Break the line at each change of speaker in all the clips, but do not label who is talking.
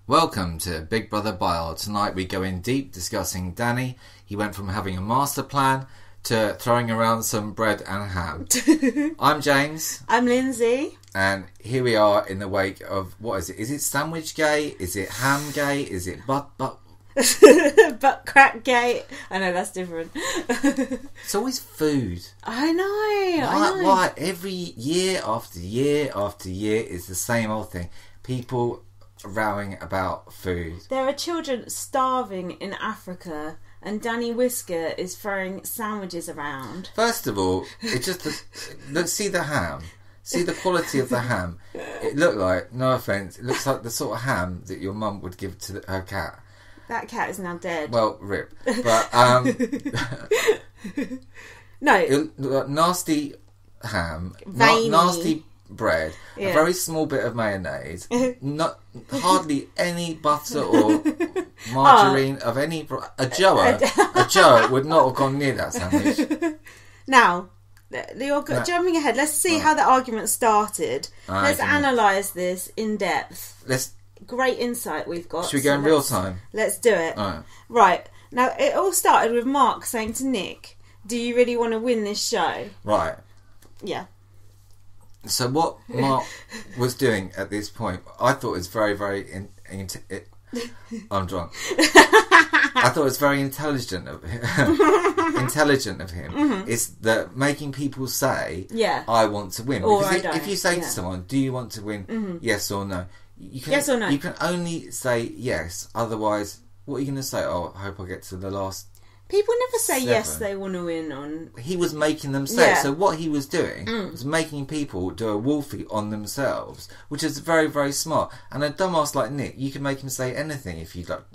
Welcome to Big Brother Bile. Tonight we go in deep discussing Danny. He went from having a master plan to throwing around some bread and ham. I'm James.
I'm Lindsay.
And here we are in the wake of, what is it? Is it sandwich gay? Is it ham gay? Is it butt
crack gay? I know, that's different.
It's always food.
I know.
Why? Every year after year after year is the same old thing. People rowing about food.
There are children starving in Africa and Danny Whisker is throwing sandwiches around.
First of all, it's just let's see the ham. See the quality of the ham. It looked like, no offence, it looks like the sort of ham that your mum would give to her cat.
That cat is now dead.
Well, rip. But
no,
it looked like nasty ham,
veiny.
nasty bread, a very small bit of mayonnaise, not hardly any butter or margarine of any. A Joe would not have gone near that sandwich.
Now, you're jumping ahead. Let's see how the argument started. Let's analyse this in depth. Great insight we've got.
Should we go in real time?
Let's do it. Right. Now, it all started with Mark saying to Nick, "Do you really want to win this show?"
Right.
Yeah.
So what Mark was doing at this point, I thought was very, I'm drunk. I thought it was very intelligent of him.
Mm-hmm.
Is that making people say,
"Yeah,
I want to win."
Or
because
I don't.
If you say to someone, "Do you want to win?" Yes or no.
Yes or no.
You can only say yes. Otherwise, what are you going to say? Oh, I hope I get to the last.
People never say
7.
yes, they want to win on...
He was making them say it.
Yeah.
So what he was doing was making people do a wolfie on themselves, which is very, very smart. And a dumbass like Nick, you can make him say anything if you like,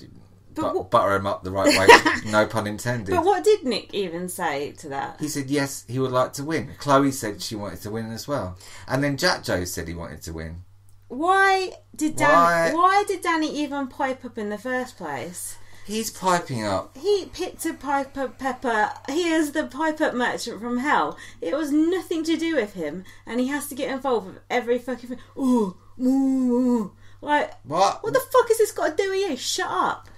butter him up the right way. No pun intended.
But what did Nick even say to that?
He said yes, he would like to win. Chloe said she wanted to win as well. And then Jackjoe said he wanted to win.
Why did Danny even pipe up in the first place?
He's piping up.
He picked a piper pepper. He is the pipe up merchant from hell. It was nothing to do with him, and he has to get involved with every fucking thing. Like, what the fuck has this got to do with you? Shut up.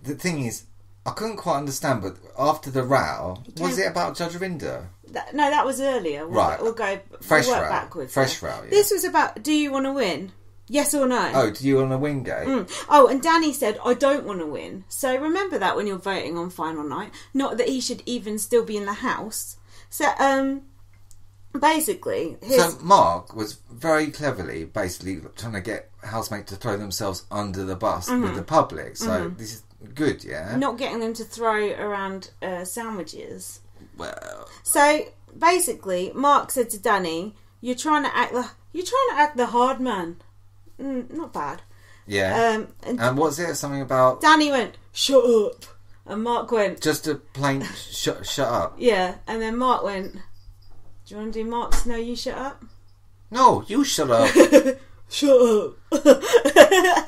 The thing is, I couldn't quite understand, but after the row, was it about Judge Rinder?
No, that was earlier.
Right.
We'll work backwards.
Fresh row, yeah.
This was about, do you want to win? Yes or no?
Oh, do you want to win, Gay?
Oh, and Danny said, I don't want to win. So remember that when you're voting on final night. Not that he should even still be in the house. So, basically...
So Mark was very cleverly, basically, trying to get housemates to throw themselves under the bus with the public. So this is good, yeah?
Not getting them to throw around sandwiches.
Well...
So, basically, Mark said to Danny, you're trying to act the hard man. Not bad.
Yeah. And what's it? Something about...
Danny went, shut up. And Mark went...
Just a plain shut up.
Yeah. And then Mark went, do you want to do Mark's no, you shut up?
No, you shut up.
Shut up.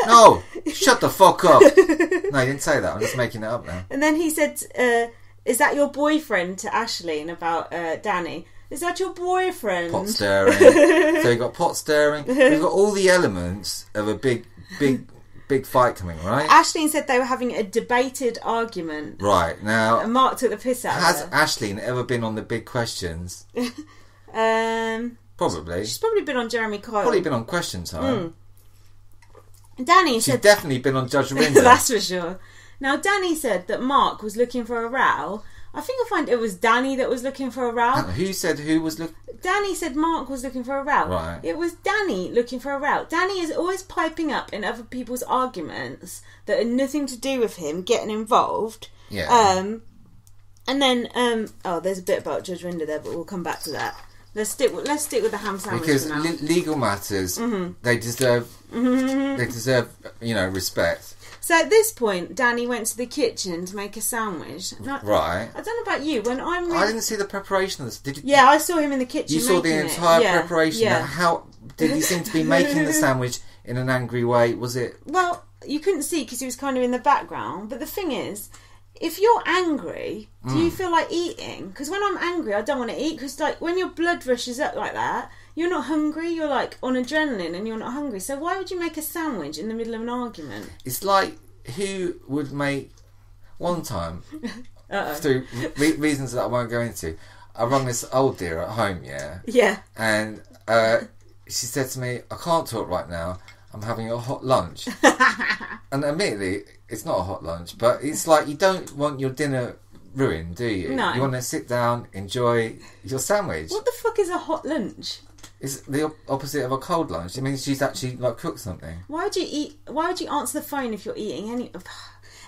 No, shut the fuck up. No, you didn't say that. I'm just making it up now.
And then he said, is that your boyfriend to Aisling about Danny? Is that your boyfriend?
Pot stirring. So you've got pot stirring. We've got all the elements of a big fight coming, right?
Aisling said they were having a debated argument.
Right, now...
And Mark took the piss out of her.
Has Aisling ever been on the big questions? Probably.
She's probably been on Jeremy Kyle.
Probably been on Question Time.
Danny said...
She's definitely been on Judge Rinder.
That's for sure. Now, Danny said that Mark was looking for a row. I think I find it was Danny that was looking for a row.
Who said who was looking?
Danny said Mark was looking for a row.
Right.
It was Danny looking for a row. Danny is always piping up in other people's arguments that are nothing to do with him getting involved.
Yeah.
And then there's a bit about Judge Rinder there, but we'll come back to that. Let's stick with the ham sandwich
because
for now.
Legal matters, they deserve respect.
So at this point, Danny went to the kitchen to make a sandwich.
Right.
I don't know about you.
I didn't see the preparation of this. Did you?
Yeah, I saw him in the kitchen.
You saw the entire preparation.
Yeah.
How did he seem to be making the sandwich in an angry way? Was it?
Well, you couldn't see because he was kind of in the background. But the thing is, if you're angry, do you feel like eating? Because when I'm angry, I don't want to eat. Because like when your blood rushes up like that, you're not hungry. You're like on adrenaline, and you're not hungry. So why would you make a sandwich in the middle of an argument?
It's like who would make one time through reasons that I won't go into. I rang this old dear at home,
yeah,
and she said to me, "I can't talk right now. I'm having a hot lunch." And admittedly, it's not a hot lunch, but it's like you don't want your dinner ruined, do you?
No.
You want to sit down, enjoy your sandwich.
What the fuck is a hot lunch?
It's the opposite of a cold lunch. It means she's actually like cooked something.
Why would you eat? Why would you answer the phone if you're eating any?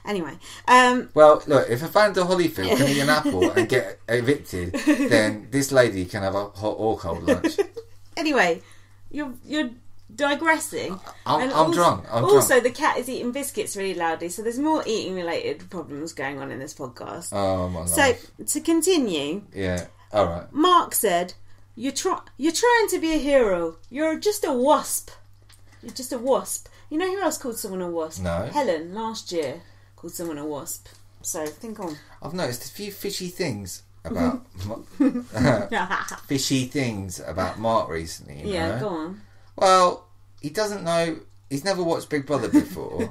Anyway.
Well, look, if Evander Holyfield can eat an apple and get evicted, then this lady can have a hot or cold lunch.
Anyway, you're digressing.
I'm drunk.
Also, the cat is eating biscuits really loudly, so there's more eating related problems going on in this podcast.
Oh my life.
So to continue,
yeah, all right.
Mark said, "You're trying to be a hero. You're just a wasp. You're just a wasp." You know who else called someone a wasp?
No.
Helen last year called someone a wasp. So think on.
I've noticed a few fishy things about Mark recently. You know?
Go on.
Well, he doesn't know. He's never watched Big Brother before,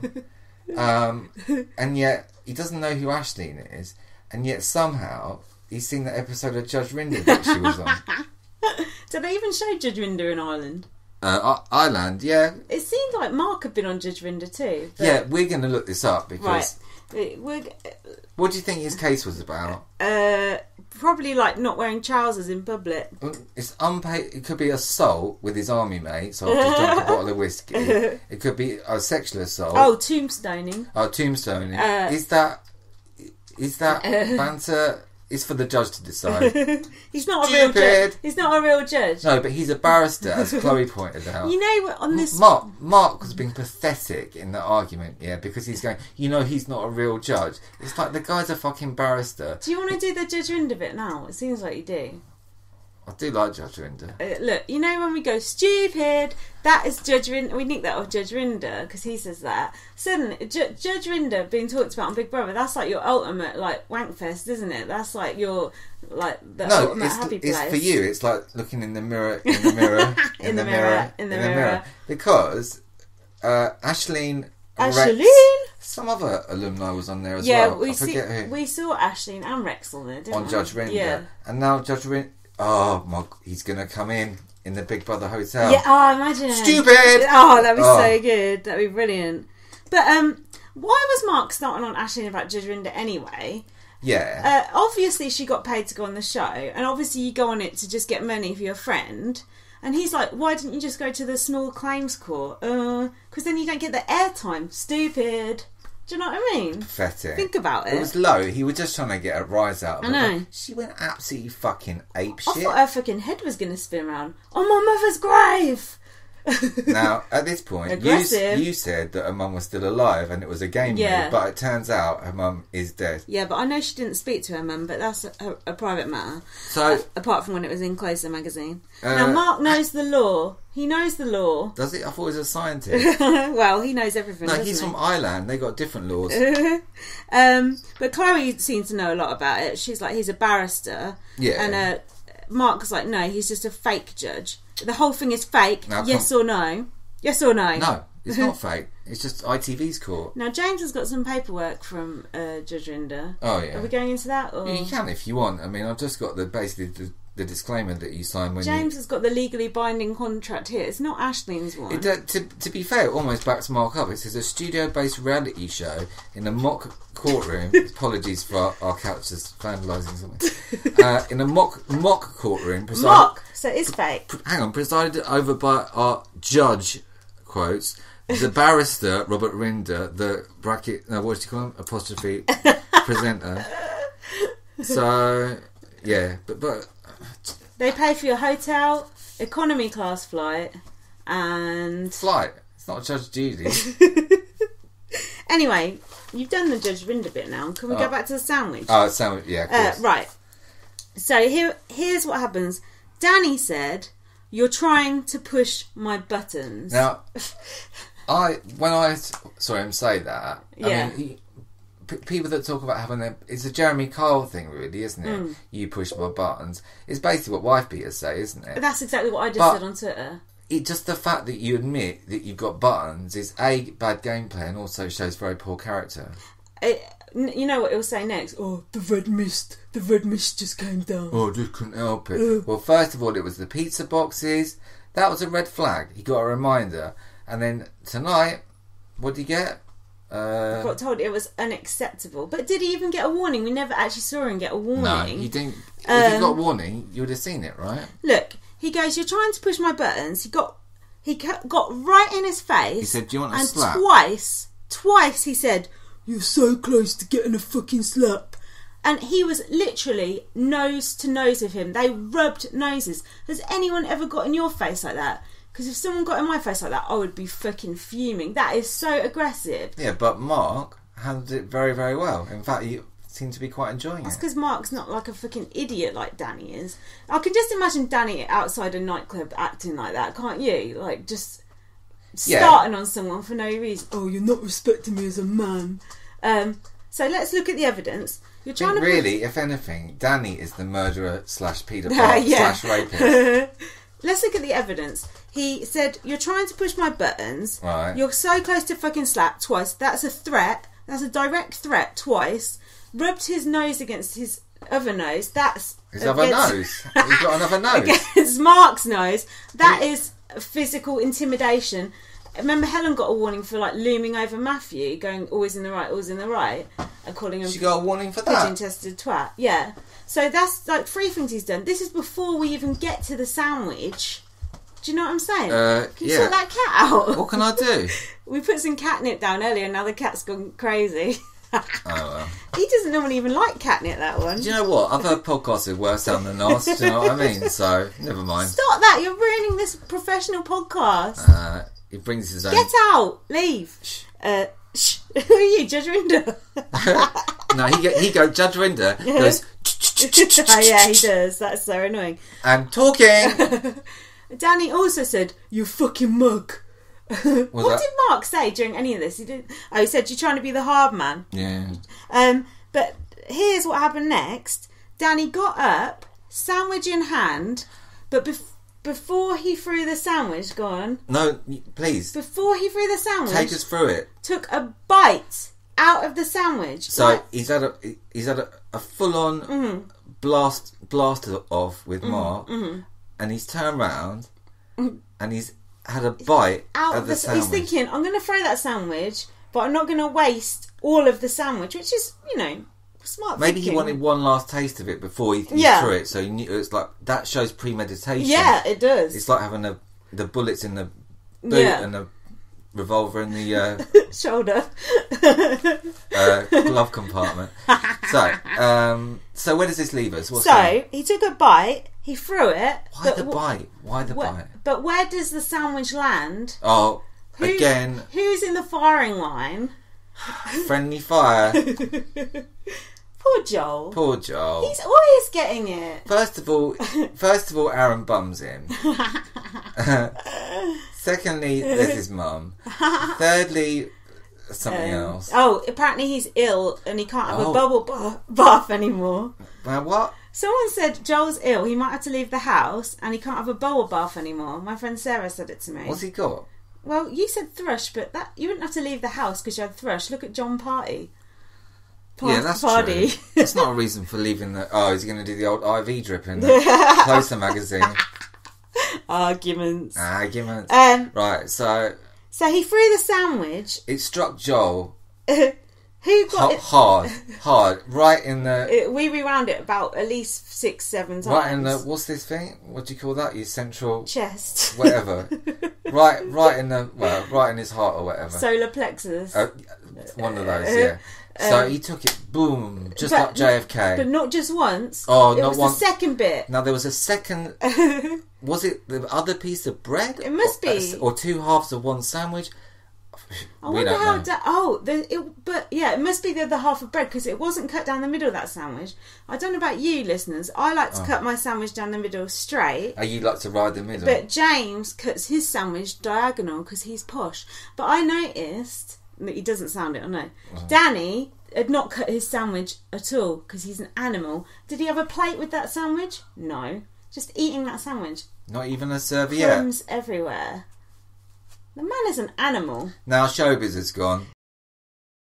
and yet he doesn't know who Aisling is, and yet somehow he's seen that episode of Judge Rinder that she was on.
Did they even show Judge Rinder in Ireland?
Ireland, yeah.
It seemed like Mark had been on Judge Rinder too. But...
Yeah, we're going to look this up because.
Right.
What do you think his case was about?
Probably like not wearing trousers in public.
It's unpaid. It could be assault with his army mates after he's drunk a bottle of whiskey. It could be a sexual assault.
Oh, tombstoning.
Is that banter? It's for the judge to decide.
He's not a real judge. He's not a real judge.
No, but he's a barrister, as Chloe pointed out.
You know, on this...
Mark was being pathetic in the argument, because he's going, he's not a real judge. It's like the guy's a fucking barrister.
Do you want to do the Judge Rinder bit now? It seems like you do.
I do like Judge Rinder.
Look, you know when we go stupid, that is Judge Rinder. We nick that off Judge Rinder because he says that. Suddenly, Judge Rinder being talked about on Big Brother, that's like your ultimate like wankfest, isn't it? That's like your ultimate happy place.
It's for you. It's like looking in the mirror, in the mirror, in the mirror. Because Aisling. Some other alumni was on there as well. I forget who.
We saw Aisling and Rex on there, didn't we?
On Judge Rinder. Yeah. And now Judge Rinder... Oh, he's going to come in the Big Brother hotel.
Yeah, imagine.
Stupid!
Oh, that'd be so good. That'd be brilliant. But why was Mark starting on Aisling about Judge Rinder anyway?
Yeah.
Obviously, she got paid to go on the show, and obviously you go on it to just get money for your friend. And he's like, why didn't you just go to the small claims court? Because then you don't get the airtime. Stupid. Do you know what I mean?
Pathetic.
Think about it.
It was low. He was just trying to get a rise out of it.
I know.
She went absolutely fucking apeshit.
I thought her fucking head was going to spin around. On my mother's grave!
Now, at this point, you said that her mum was still alive and it was a game move, but it turns out her mum is dead.
Yeah, but I know she didn't speak to her mum, but that's a private matter.
So,
apart from when it was in Closer magazine. Now, Mark knows the law. He knows the law.
Does he? I thought he was a scientist.
Well, he knows everything.
No, he's from Ireland. They got different laws.
But Chloe seems to know a lot about it. She's like, he's a barrister.
Yeah.
And Mark's like, no, he's just a fake judge. The whole thing is fake. Now, yes or no? Yes or no?
No, it's not fake. It's just ITV's court.
Now, James has got some paperwork from Judge Rinder.
Oh, yeah.
Are we going into that? Or?
Yeah, you can if you want. I mean, I've just got basically the disclaimer that you sign when
James has got the legally binding contract here. It's not Aisling's one.
To be fair, it almost backs Mark up. It says a studio-based reality show in a mock courtroom. Apologies for our couches vandalising something. In a mock courtroom.
So it's fake.
Presided over by our judge, quotes, the barrister, Robert Rinder, the bracket, no, what do you call him? Apostrophe, presenter. So, yeah, but...
They pay for your hotel, economy class flight, and...
Flight? It's not Judge Judy.
Anyway, you've done the Judge Rinder bit now. Can we go back to the sandwich?
Oh, sandwich, yeah, of course.
Right. So here's what happens. Danny said, "You're trying to push my buttons."
Now, when I saw him say that, I mean, people that talk about having it's a Jeremy Kyle thing, really, isn't it? You push my buttons. It's basically what wife beaters say, isn't it?
That's exactly what I just said on Twitter.
Just the fact that you admit that you've got buttons is A, bad gameplay, and also shows very poor character.
You know what he'll say next? Oh, the red mist just came down.
Oh, I just couldn't help it. Well, first of all, it was the pizza boxes. That was a red flag. He got a reminder. And then tonight, what did he get?
I got told it was unacceptable. But did he even get a warning? We never actually saw him get a warning.
No, you didn't. If he got a warning, you would have seen it, right?
Look, he goes, "You're trying to push my buttons." He got right in his face.
He said, "Do you want a slap?"
And twice he said, "You're so close to getting a fucking slap." And he was literally nose to nose with him. They rubbed noses. Has anyone ever got in your face like that? Because if someone got in my face like that, I would be fucking fuming. That is so aggressive.
Yeah, but Mark handled it very, very well. In fact, you seem to be quite enjoying
That's
it.
because Mark's not like a fucking idiot like Danny is. I can just imagine Danny outside a nightclub acting like that, can't you? Like, just starting on someone for no reason. Oh, you're not respecting me as a man. So let's look at the evidence. You're trying to
really, if anything, Danny is the murderer / paedophile / rapist.
Let's look at the evidence. He said, "You're trying to push my buttons.
Right.
You're so close to fucking slap twice. That's a threat. That's a direct threat twice. Rubbed his nose against his other nose. That's
his other nose. He's got another nose.
Against Mark's nose. That is physical intimidation." Remember, Helen got a warning for like looming over Matthew, going always in the right, and calling him.
She got a warning for that.
Pigeon-chested twat. Yeah. So that's like 3 things he's done. This is before we even get to the sandwich. Do you know what I'm saying? Can you sort that cat out?
What can I do?
We put some catnip down earlier, and now the cat's gone crazy.
Oh well.
He doesn't normally even like catnip, that one.
Do you know what? I've heard podcasts with worse sound than us. Do you know what I mean? So never mind.
Stop that! You're ruining this professional podcast.
He brings his own.
Get out! Leave. Shh. Who are you, Judge Rinder?
No, he goes. Judge Rinder goes.
Oh, yeah, he does. That's so annoying.
I'm talking.
Danny also said, "You fucking mug." What did Mark say during any of this? He did. Oh, he said, "You're trying to be the hard man."
Yeah.
But here's what happened next. Danny got up, sandwich in hand, but before he threw the sandwich, go on.
No, please.
Before he threw the sandwich,
take us through it.
Took a bite out of the sandwich.
So he's had a full on blasted off with Mark, and he's turned around and he's had a bite out of the sandwich.
He's thinking, "I'm going to throw that sandwich, but I'm not going to waste all of the sandwich," which is, smart.
Maybe
thinking.
he wanted one last taste of it before he threw it, so he knew. It's like that shows premeditation.
Yeah, it does.
It's like having the bullets in the boot and the revolver in the
shoulder
glove compartment. So where does this leave us?
He took a bite, he threw it.
Why the bite?
But where does the sandwich land?
Oh, again.
Who's in the firing line?
Friendly fire.
Poor Joel. He's always getting it.
First of all, Aaron bums him. Secondly, there's his mum. Thirdly, something else.
Oh, apparently he's ill and he can't have a bubble bath anymore.
What?
Someone said Joel's ill. He might have to leave the house and he can't have a bubble bath anymore. My friend Sarah said it to me.
What's he got?
Well, you said thrush, but you wouldn't have to leave the house because you had thrush. Look at John Party.
Yeah, that's true. It's not a reason for leaving he's going to do the old IV drip in the Closer magazine.
Arguments.
Right, so
he threw the sandwich.
It struck Joel.
Who got it?
Hard, right in the...
We rewound it about at least 6-7 times.
Right in the... What's this thing? What do you call that? Your central...
Chest.
Whatever. right in the... Well, right in his heart or whatever.
Solar plexus.
One of those, yeah. So he took it, boom, just like JFK.
But not just once.
Oh,
it
not
was
once.
The second bit.
Now, there was a second... Was it the other piece of bread?
It must be.
Or 2 halves of one sandwich?
I wonder how... it must be the other half of bread because it wasn't cut down the middle of that sandwich. I don't know about you, listeners. I like to cut my sandwich down the middle straight.
Oh, you like to ride the middle?
But James cuts his sandwich diagonal because he's posh. But I noticed... He doesn't sound it, I know. Danny had not cut his sandwich at all because he's an animal. Did he have a plate with that sandwich? No. Just eating that sandwich.
Not even a serviette.
Crumbs everywhere. The man is an animal.
Now SHOWBIZ is gone.